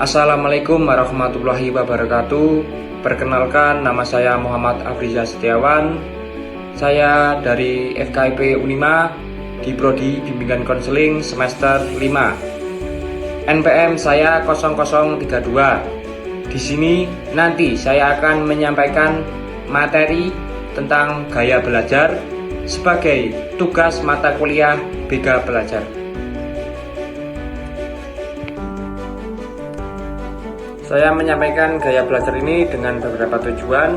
Assalamualaikum warahmatullahi wabarakatuh. Perkenalkan, nama saya Muhammad Afriza Setiawan. Saya dari FKIP Unima di Prodi Bimbingan Konseling semester 5. NPM saya 0032. Di sini nanti saya akan menyampaikan materi tentang gaya belajar sebagai tugas mata kuliah BK Belajar. Saya menyampaikan gaya belajar ini dengan beberapa tujuan.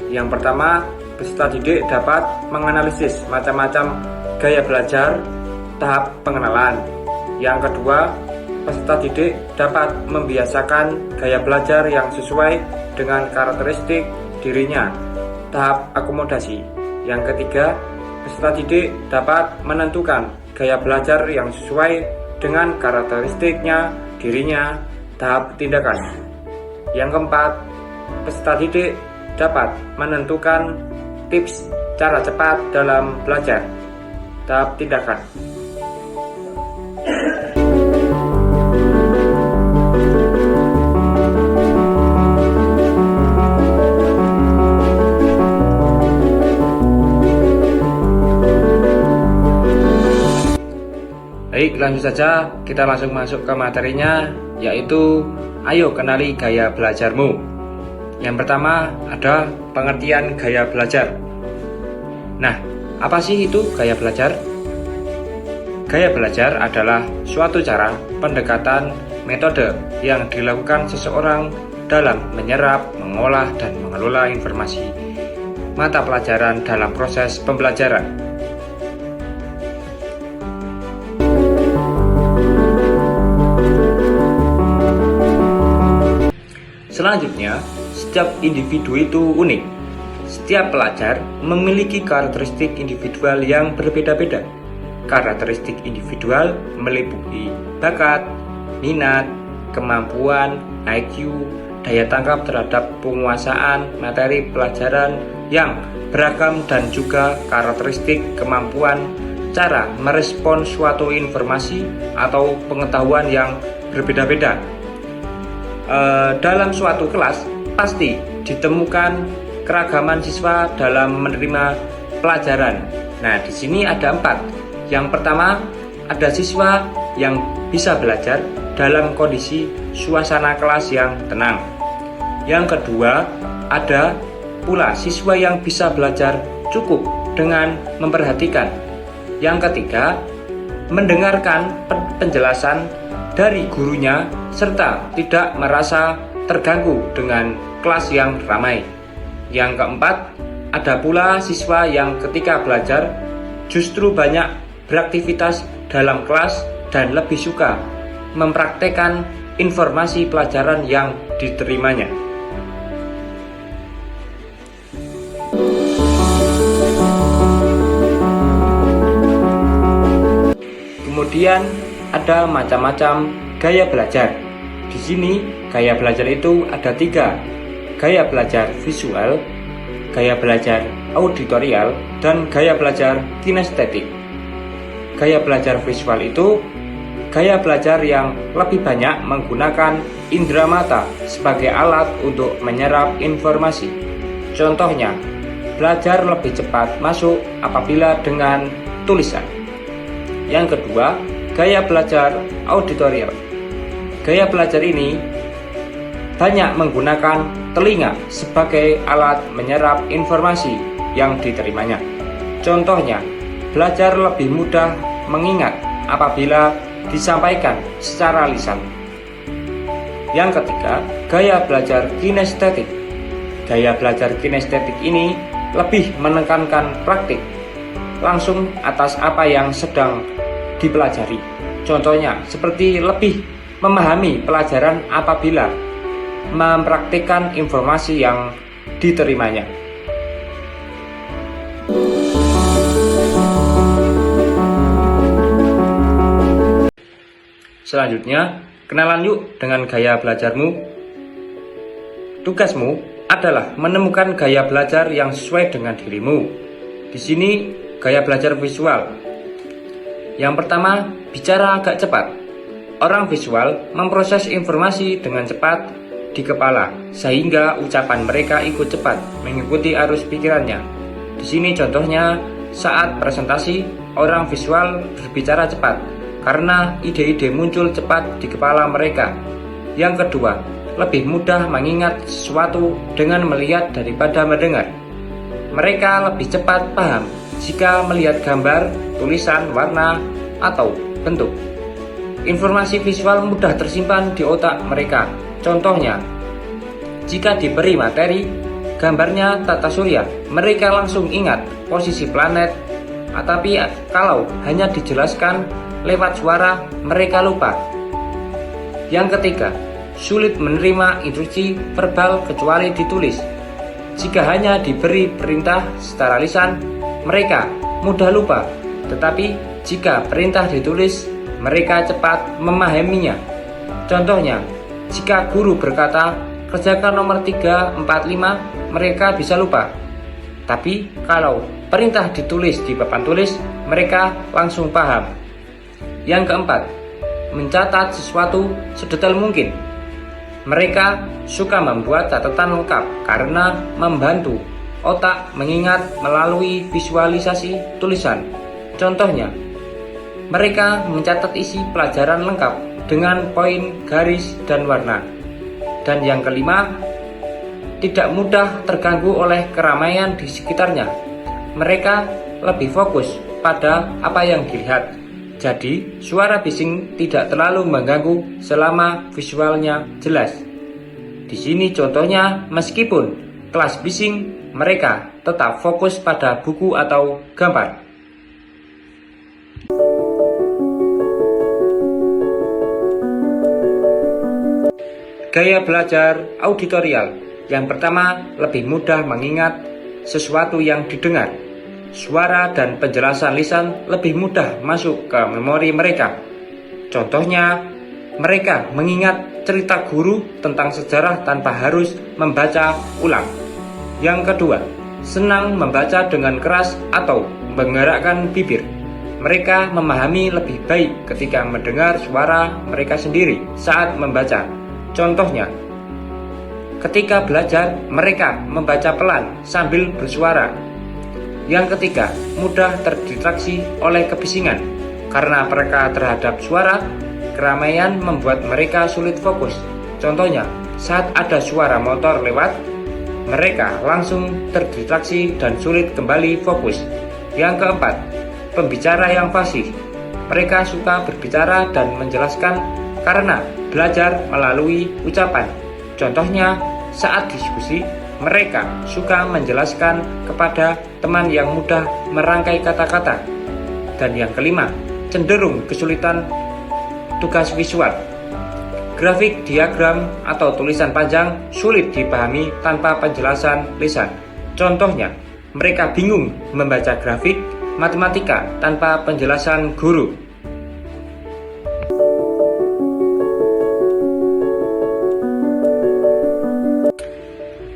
Yang pertama, peserta didik dapat menganalisis macam-macam gaya belajar tahap pengenalan. Yang kedua, peserta didik dapat membiasakan gaya belajar yang sesuai dengan karakteristik dirinya tahap akomodasi. Yang ketiga, peserta didik dapat menentukan gaya belajar yang sesuai dengan karakteristiknya dirinya tahap tindakan. Yang keempat, peserta didik dapat menentukan tips cara cepat dalam belajar tahap tindakan. Baik, langsung saja kita langsung masuk ke materinya, yaitu ayo kenali gaya belajarmu. Yang pertama ada pengertian gaya belajar. Nah, apa sih itu gaya belajar? Gaya belajar adalah suatu cara, pendekatan, metode yang dilakukan seseorang dalam menyerap, mengolah, dan mengelola informasi mata pelajaran dalam proses pembelajaran. Selanjutnya, setiap individu itu unik. Setiap pelajar memiliki karakteristik individual yang berbeda-beda. Karakteristik individual meliputi bakat, minat, kemampuan, IQ, daya tangkap terhadap penguasaan materi pelajaran yang beragam, dan juga karakteristik kemampuan cara merespon suatu informasi atau pengetahuan yang berbeda-beda. Dalam suatu kelas pasti ditemukan keragaman siswa dalam menerima pelajaran. Nah, di sini ada 4. Yang pertama, ada siswa yang bisa belajar dalam kondisi suasana kelas yang tenang. Yang kedua, ada pula siswa yang bisa belajar cukup dengan memperhatikan. Yang ketiga, mendengarkan penjelasan dari gurunya serta tidak merasa terganggu dengan kelas yang ramai. Yang keempat, ada pula siswa yang ketika belajar justru banyak beraktivitas dalam kelas dan lebih suka mempraktekkan informasi pelajaran yang diterimanya. Kemudian ada macam-macam gaya belajar. Di sini gaya belajar itu ada 3. Gaya belajar visual, gaya belajar auditorial, dan gaya belajar kinestetik. Gaya belajar visual itu gaya belajar yang lebih banyak menggunakan indera mata sebagai alat untuk menyerap informasi. Contohnya, belajar lebih cepat masuk apabila dengan tulisan. Yang kedua, gaya belajar auditorial. Gaya belajar ini banyak menggunakan telinga sebagai alat menyerap informasi yang diterimanya. Contohnya, belajar lebih mudah mengingat apabila disampaikan secara lisan. Yang ketiga, gaya belajar kinestetik. Gaya belajar kinestetik ini lebih menekankan praktik langsung atas apa yang sedang dipelajari. Contohnya, seperti lebih memahami pelajaran apabila mempraktikkan informasi yang diterimanya. Selanjutnya, kenalan yuk dengan gaya belajarmu. Tugasmu adalah menemukan gaya belajar yang sesuai dengan dirimu. Di sini, gaya belajar visual. Yang pertama, bicara agak cepat. orang visual memproses informasi dengan cepat di kepala, sehingga ucapan mereka ikut cepat mengikuti arus pikirannya. Di sini contohnya, saat presentasi, orang visual berbicara cepat karena ide-ide muncul cepat di kepala mereka. Yang kedua, lebih mudah mengingat sesuatu dengan melihat daripada mendengar. Mereka lebih cepat paham jika melihat gambar, tulisan, warna, atau bentuk. Informasi visual mudah tersimpan di otak mereka. Contohnya, jika diberi materi, gambarnya tata surya, mereka langsung ingat posisi planet. Tapi kalau hanya dijelaskan lewat suara, mereka lupa. Yang ketiga, sulit menerima instruksi verbal kecuali ditulis. Jika hanya diberi perintah secara lisan, mereka mudah lupa. Tetapi jika perintah ditulis, mereka cepat memahaminya. Contohnya, jika guru berkata, kerjakan nomor 3, 4, 5, mereka bisa lupa. Tapi kalau perintah ditulis di papan tulis, mereka langsung paham. Yang keempat, mencatat sesuatu sedetail mungkin. Mereka suka membuat catatan lengkap karena membantu otak mengingat melalui visualisasi tulisan. Contohnya, mereka mencatat isi pelajaran lengkap dengan poin, garis, dan warna. Dan yang kelima, tidak mudah terganggu oleh keramaian di sekitarnya. Mereka lebih fokus pada apa yang dilihat. Jadi, suara bising tidak terlalu mengganggu selama visualnya jelas. Di sini contohnya, meskipun kelas bising, mereka tetap fokus pada buku atau gambar. Gaya belajar auditorial. Yang pertama, lebih mudah mengingat sesuatu yang didengar. Suara dan penjelasan lisan lebih mudah masuk ke memori mereka. Contohnya, mereka mengingat cerita guru tentang sejarah tanpa harus membaca ulang. Yang kedua, senang membaca dengan keras atau menggerakkan bibir. Mereka memahami lebih baik ketika mendengar suara mereka sendiri saat membaca. Contohnya, ketika belajar, mereka membaca pelan sambil bersuara. Yang ketiga, mudah terdistraksi oleh kebisingan. Karena mereka terhadap suara, keramaian membuat mereka sulit fokus. Contohnya, saat ada suara motor lewat, mereka langsung terdistraksi dan sulit kembali fokus. Yang keempat, pembicara yang fasih. Mereka suka berbicara dan menjelaskan karena belajar melalui ucapan. Contohnya, saat diskusi, mereka suka menjelaskan kepada teman yang mudah merangkai kata-kata. Dan yang kelima, cenderung kesulitan tugas visual. Grafik, diagram, atau tulisan panjang sulit dipahami tanpa penjelasan lisan. Contohnya, mereka bingung membaca grafik matematika tanpa penjelasan guru.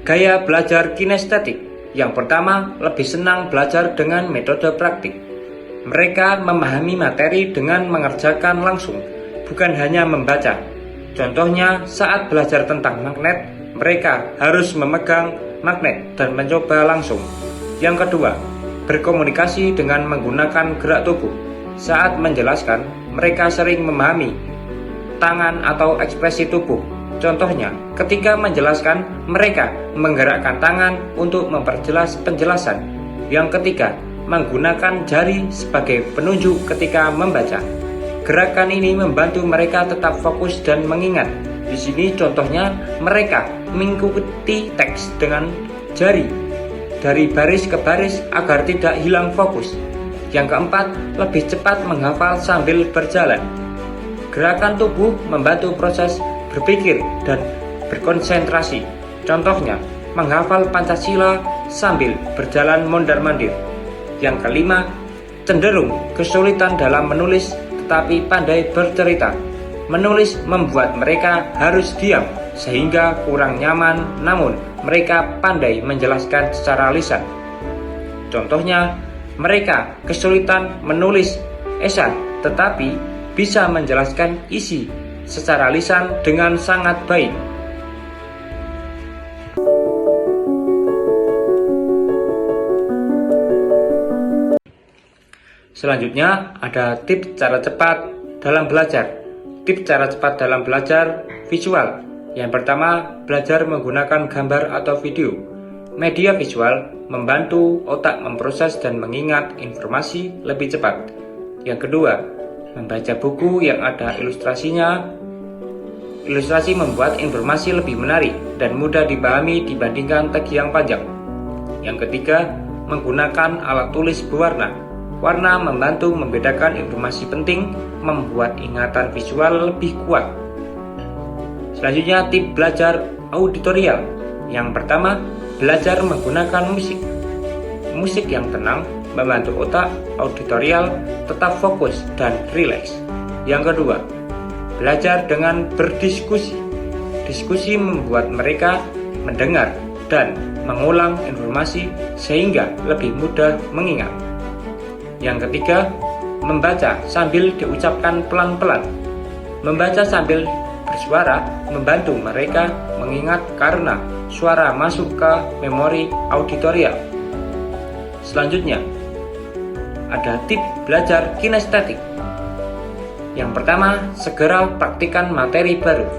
Gaya belajar kinestetik. Yang pertama, lebih senang belajar dengan metode praktik. Mereka memahami materi dengan mengerjakan langsung, bukan hanya membaca. Contohnya, saat belajar tentang magnet, mereka harus memegang magnet dan mencoba langsung. Yang kedua, berkomunikasi dengan menggunakan gerak tubuh. Saat menjelaskan, mereka sering memahami tangan atau ekspresi tubuh. Contohnya, ketika menjelaskan, mereka menggerakkan tangan untuk memperjelas penjelasan. Yang ketiga, menggunakan jari sebagai penunjuk ketika membaca. Gerakan ini membantu mereka tetap fokus dan mengingat. Di sini contohnya, mereka mengikuti teks dengan jari dari baris ke baris agar tidak hilang fokus. Yang keempat, lebih cepat menghafal sambil berjalan. Gerakan tubuh membantu proses berpikir dan berkonsentrasi. Contohnya, menghafal Pancasila sambil berjalan mondar-mandir. Yang kelima, cenderung kesulitan dalam menulis tetapi pandai bercerita. Menulis membuat mereka harus diam sehingga kurang nyaman, namun mereka pandai menjelaskan secara lisan. Contohnya, mereka kesulitan menulis esai tetapi bisa menjelaskan isi secara lisan dengan sangat baik. Selanjutnya ada tips cara cepat dalam belajar. Tips cara cepat dalam belajar visual. Yang pertama, belajar menggunakan gambar atau video. Media visual membantu otak memproses dan mengingat informasi lebih cepat. Yang kedua, membaca buku yang ada ilustrasinya. Ilustrasi membuat informasi lebih menarik dan mudah dipahami dibandingkan teks yang panjang. Yang ketiga, menggunakan alat tulis berwarna. Warna membantu membedakan informasi penting, membuat ingatan visual lebih kuat. Selanjutnya, tips belajar auditorial. Yang pertama, belajar menggunakan musik. Musik yang tenang membantu otak auditorial tetap fokus dan rileks. Yang kedua, belajar dengan berdiskusi. Diskusi membuat mereka mendengar dan mengulang informasi sehingga lebih mudah mengingat. Yang ketiga, membaca sambil diucapkan pelan-pelan. Membaca sambil bersuara membantu mereka mengingat karena suara masuk ke memori auditorial. Selanjutnya, ada tips belajar kinestetik. Yang pertama, segera praktikkan materi baru.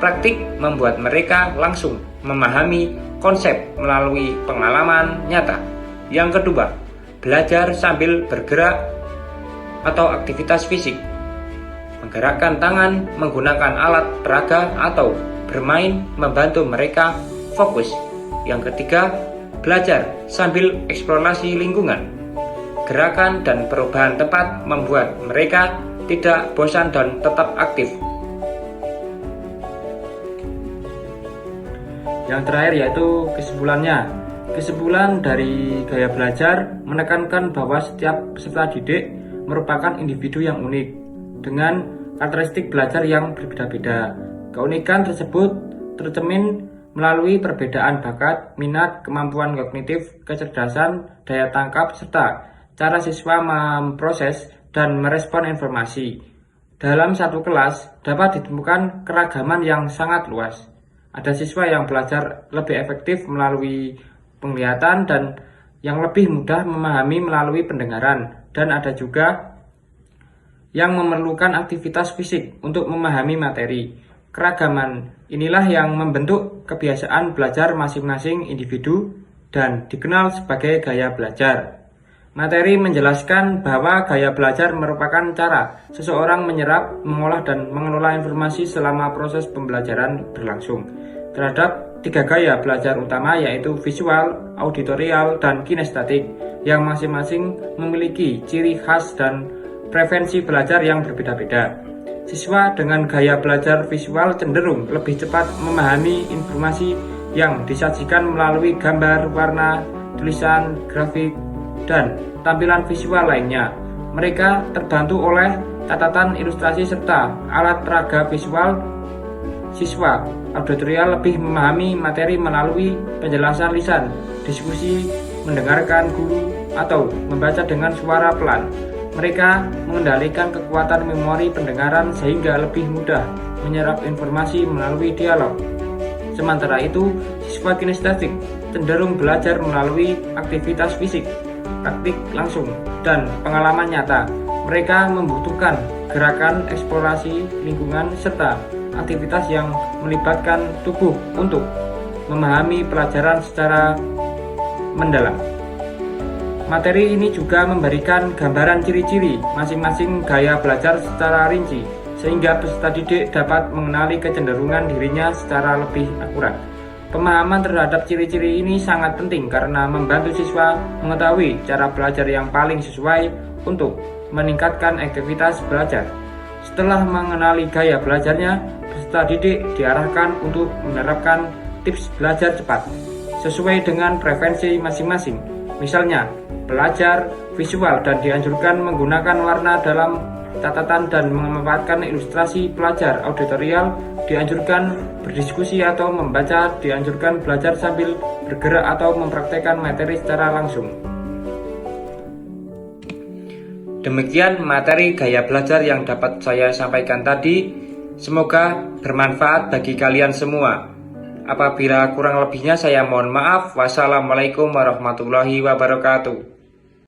Praktik membuat mereka langsung memahami konsep melalui pengalaman nyata. Yang kedua, belajar sambil bergerak atau aktivitas fisik. Menggerakkan tangan, menggunakan alat peraga atau bermain membantu mereka fokus. Yang ketiga, belajar sambil eksplorasi lingkungan. Gerakan dan perubahan tempat membuat mereka tidak bosan dan tetap aktif. Yang terakhir yaitu kesimpulannya. Kesimpulan dari gaya belajar menekankan bahwa setiap peserta didik merupakan individu yang unik dengan karakteristik belajar yang berbeda-beda. Keunikan tersebut tercermin melalui perbedaan bakat, minat, kemampuan kognitif, kecerdasan, daya tangkap, serta cara siswa memproses dan merespon informasi. Dalam satu kelas dapat ditemukan keragaman yang sangat luas. Ada siswa yang belajar lebih efektif melalui penglihatan dan yang lebih mudah memahami melalui pendengaran, dan ada juga yang memerlukan aktivitas fisik untuk memahami materi. Keragaman inilah yang membentuk kebiasaan belajar masing-masing individu dan dikenal sebagai gaya belajar. Materi menjelaskan bahwa gaya belajar merupakan cara seseorang menyerap, mengolah, dan mengelola informasi selama proses pembelajaran berlangsung. Terhadap tiga gaya belajar utama yaitu visual, auditorial, dan kinestetik yang masing-masing memiliki ciri khas dan preferensi belajar yang berbeda-beda. Siswa dengan gaya belajar visual cenderung lebih cepat memahami informasi yang disajikan melalui gambar, warna, tulisan, grafik, dan tampilan visual lainnya. Mereka terbantu oleh catatan ilustrasi serta alat peraga visual. Siswa auditorial lebih memahami materi melalui penjelasan lisan, diskusi, mendengarkan guru, atau membaca dengan suara pelan. Mereka mengendalikan kekuatan memori pendengaran sehingga lebih mudah menyerap informasi melalui dialog. Sementara itu, siswa kinestetik cenderung belajar melalui aktivitas fisik, praktik langsung, dan pengalaman nyata. Mereka membutuhkan gerakan eksplorasi lingkungan serta aktivitas yang melibatkan tubuh untuk memahami pelajaran secara mendalam. Materi ini juga memberikan gambaran ciri-ciri masing-masing gaya belajar secara rinci, sehingga peserta didik dapat mengenali kecenderungan dirinya secara lebih akurat. Pemahaman terhadap ciri-ciri ini sangat penting karena membantu siswa mengetahui cara belajar yang paling sesuai untuk meningkatkan efektivitas belajar. Setelah mengenali gaya belajarnya, peserta didik diarahkan untuk menerapkan tips belajar cepat sesuai dengan preferensi masing-masing. Misalnya, belajar visual dan dianjurkan menggunakan warna dalam catatan dan memanfaatkan ilustrasi. Pelajar auditorial dianjurkan berdiskusi atau membaca, dianjurkan belajar sambil bergerak atau mempraktekkan materi secara langsung. Demikian materi gaya belajar yang dapat saya sampaikan tadi. Semoga bermanfaat bagi kalian semua. Apabila kurang lebihnya saya mohon maaf. Wassalamualaikum warahmatullahi wabarakatuh.